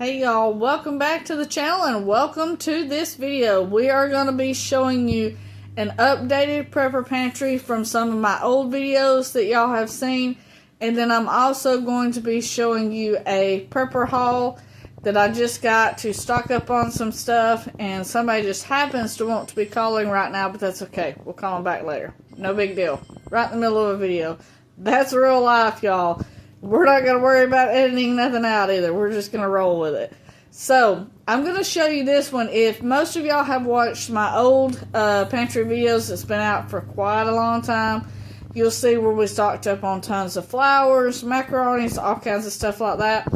Hey y'all, welcome back to the channel and welcome to this video. We are going to be showing you an updated prepper pantry from some of my old videos that y'all have seen. And then I'm also going to be showing you a prepper haul that I just got to stock up on some stuff. And somebody just happens to want to be calling right now, but that's okay. We'll call them back later. No big deal. Right in the middle of a video. That's real life, y'all. We're not going to worry about editing nothing out either. We're just going to roll with it. So, I'm going to show you this one. If most of y'all have watched my old pantry videos that's been out for quite a long time, you'll see where we stocked up on tons of flours, macaronis, all kinds of stuff like that.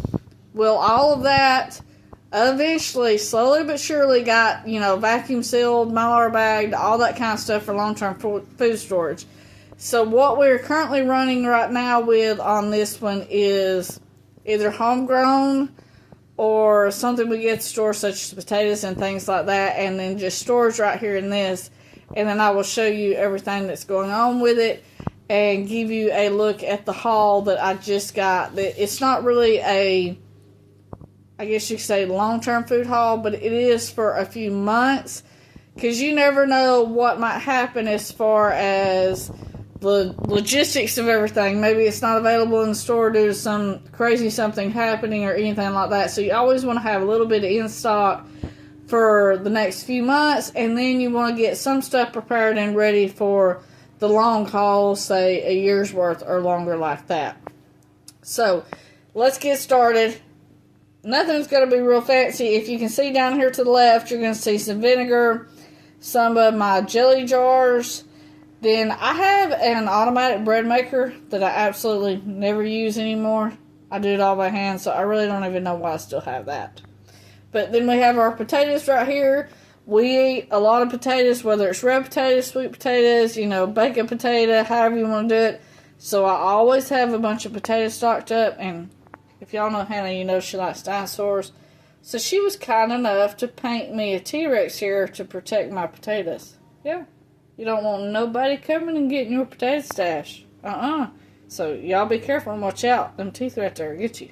Well, all of that eventually, slowly but surely got, vacuum sealed, Mylar bagged, all that kind of stuff for long-term food storage. So what we're currently running right now with on this one is either homegrown or something we get to store, such as potatoes and things like that, and then just storage right here in this. And then I will show you everything that's going on with it and give you a look at the haul that I just got. It's not really a, I guess you could say, long-term food haul, but it is for a few months, because you never know what might happen as far as the logistics of everything. Maybe it's not available in the store due to some crazy something happening or anything like that. So you always want to have a little bit in stock for the next few months, and then you want to get some stuff prepared and ready for the long haul, say a year's worth or longer like that. So let's get started. Nothing's going to be real fancy. If you can see down here to the left, you're going to see some vinegar, some of my jelly jars. Then I have an automatic bread maker that I absolutely never use anymore. I do it all by hand, so I really don't even know why I still have that. But then we have our potatoes right here. We eat a lot of potatoes, whether it's red potatoes, sweet potatoes, baked potato, however you want to do it. So I always have a bunch of potatoes stocked up. And if y'all know Hannah, you know she likes dinosaurs. So she was kind enough to paint me a T-Rex here to protect my potatoes. Yeah. You don't want nobody coming and getting your potato stash. So y'all be careful and watch out. Them teeth right there get you.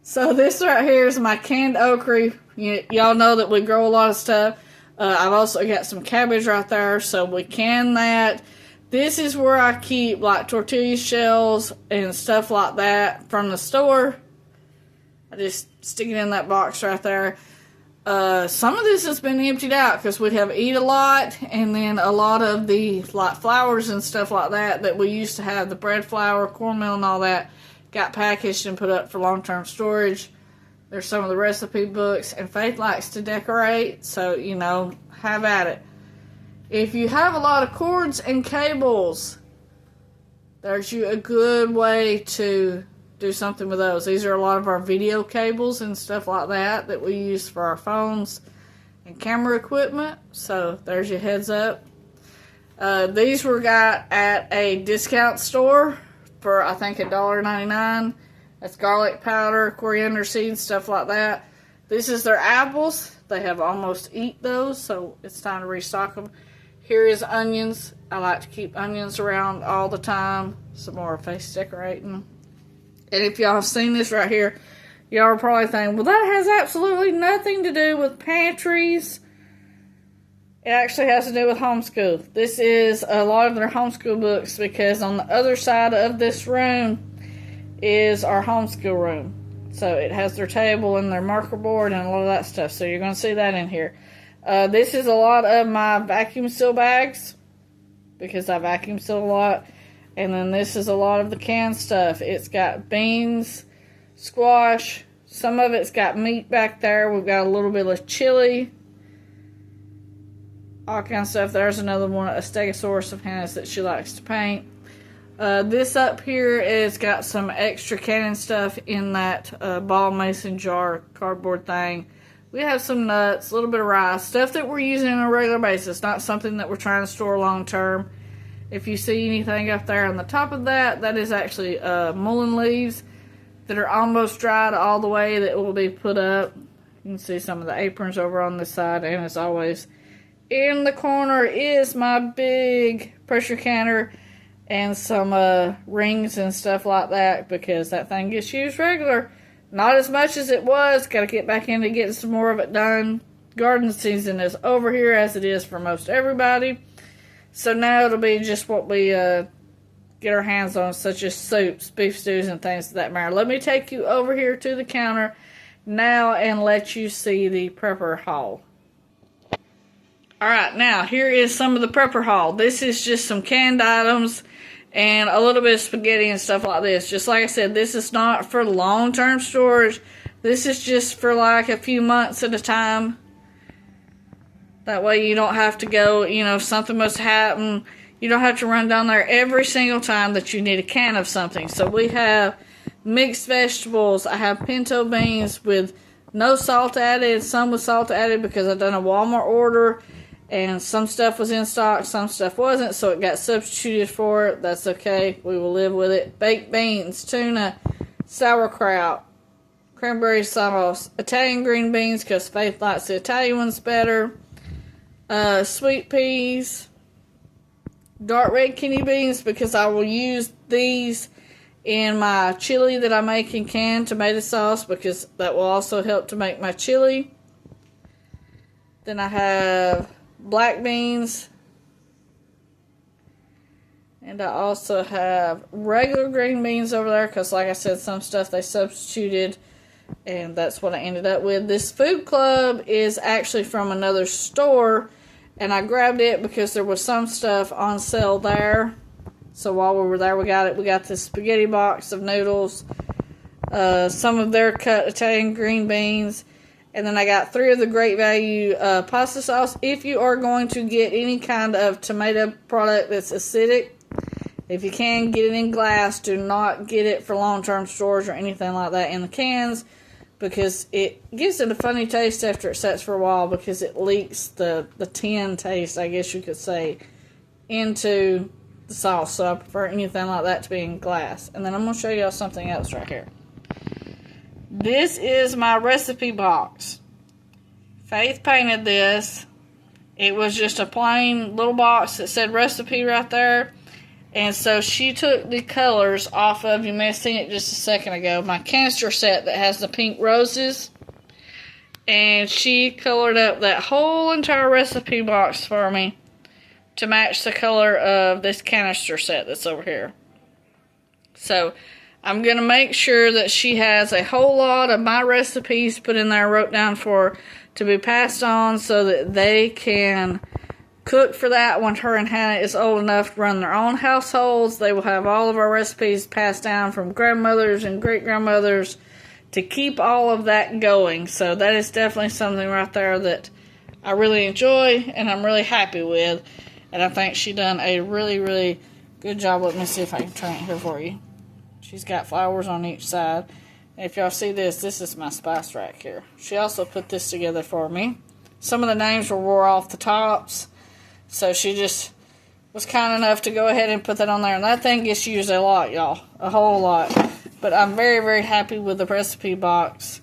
So this right here is my canned okra. Y'all know that we grow a lot of stuff. I've also got some cabbage right there, so we can that. This is where I keep like tortilla shells and stuff like that from the store. I just stick it in that box right there. Some of this has been emptied out because we have eat a lot, and then a lot of the flours and stuff like that we used to have, the bread flour, cornmeal and all that, got packaged and put up for long-term storage. There's some of the recipe books, and Faith likes to decorate, so, have at it. If you have a lot of cords and cables, there's a good way to do something with those. These are a lot of our video cables and stuff like that we use for our phones and camera equipment. So there's your heads up. These were got at a discount store for I think $1.99. That's garlic powder, coriander seeds, stuff like that. This is their apples. They have almost eat those, so it's time to restock them. Here is onions. I like to keep onions around all the time. Some more face decorating. And if y'all have seen this right here, y'all are probably thinking, well, that has absolutely nothing to do with pantries. It actually has to do with homeschool. This is a lot of their homeschool books, because on the other side of this room is our homeschool room. So it has their table and their marker board and a lot of that stuff. So you're going to see that in here. This is a lot of my vacuum seal bags, because I vacuum seal a lot. And then this is a lot of the canned stuff. It's got beans, squash. Some of it's got meat back there. We've got a little bit of chili. All kinds of stuff. There's another one, a stegosaurus of Hannah's that she likes to paint. This up here is got some extra canning stuff in that ball mason jar cardboard thing. We have some nuts, a little bit of rice. Stuff that we're using on a regular basis. Not something that we're trying to store long term. If you see anything up there on the top of that, that is actually mullein leaves that are almost dried all the way that will be put up. You can see some of the aprons over on this side, and as always, in the corner is my big pressure canner and some rings and stuff like that, because that thing gets used regular. Not as much as it was. Got to get back into getting some more of it done. Garden season is over here, as it is for most everybody. So now it'll be just what we get our hands on, such as soups, beef stews, and things of that matter. Let me take you over here to the counter now and let you see the prepper haul. Alright, now here is some of the prepper haul. This is just some canned items and a little bit of spaghetti and stuff like this. Just like I said, this is not for long-term storage. This is just for like a few months at a time. That way you don't have to go, you know, if something must happen, you don't have to run down there every single time that you need a can of something. So we have mixed vegetables. I have pinto beans with no salt added, some with salt added because I've done a Walmart order. And some stuff was in stock, some stuff wasn't, so it got substituted for it. That's okay. We will live with it. Baked beans, tuna, sauerkraut, cranberry sauce, Italian green beans because Faith likes the Italian ones better, sweet peas, dark red kidney beans because I will use these in my chili that I make in canned tomato sauce because that will also help to make my chili. Then I have black beans, and I also have regular green beans over there because, like I said, some stuff they substituted, and that's what I ended up with. This Food Club is actually from another store, and I grabbed it because there was some stuff on sale there. So while we were there, we got it. We got this spaghetti box of noodles, some of their cut Italian green beans, and then I got 3 of the Great Value pasta sauce. If you are going to get any kind of tomato product that's acidic, if you can, get it in glass. Do not get it for long-term storage or anything like that in the cans because it gives it a funny taste after it sits for a while because it leaks the tin taste, I guess you could say, into the sauce. So I prefer anything like that to be in glass. And then I'm going to show y'all something else right here. This is my recipe box. Faith painted this. It was just a plain little box that said recipe right there. And so she took the colors off of, you may have seen it just a second ago, my canister set that has the pink roses. And she colored up that whole entire recipe box for me to match the color of this canister set that's over here. So I'm going to make sure that she has a whole lot of my recipes put in there, wrote down for to be passed on so that they can cook for that when her and Hannah is old enough to run their own households. They will have all of our recipes passed down from grandmothers and great-grandmothers to keep all of that going. So that is definitely something right there that I really enjoy and I'm really happy with. And I think she done a really, really good job. Let me see if I can turn it here for you. She's got flowers on each side. And if y'all see this, this is my spice rack here. She also put this together for me. Some of the names were wore off the tops. So she just was kind enough to go ahead and put that on there. And that thing gets used a lot, y'all. A whole lot. But I'm very, very happy with the recipe box.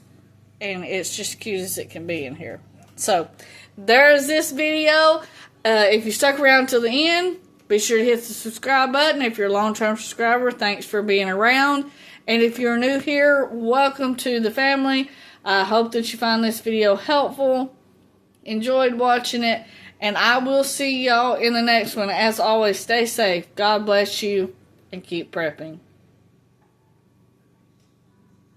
And it's just cute as it can be in here. So, there's this video. If you stuck around till the end, be sure to hit the subscribe button. If you're a long-term subscriber, thanks for being around. And if you're new here, welcome to the family. I hope that you find this video helpful. Enjoyed watching it. And I will see y'all in the next one. As always, stay safe. God bless you. And keep prepping.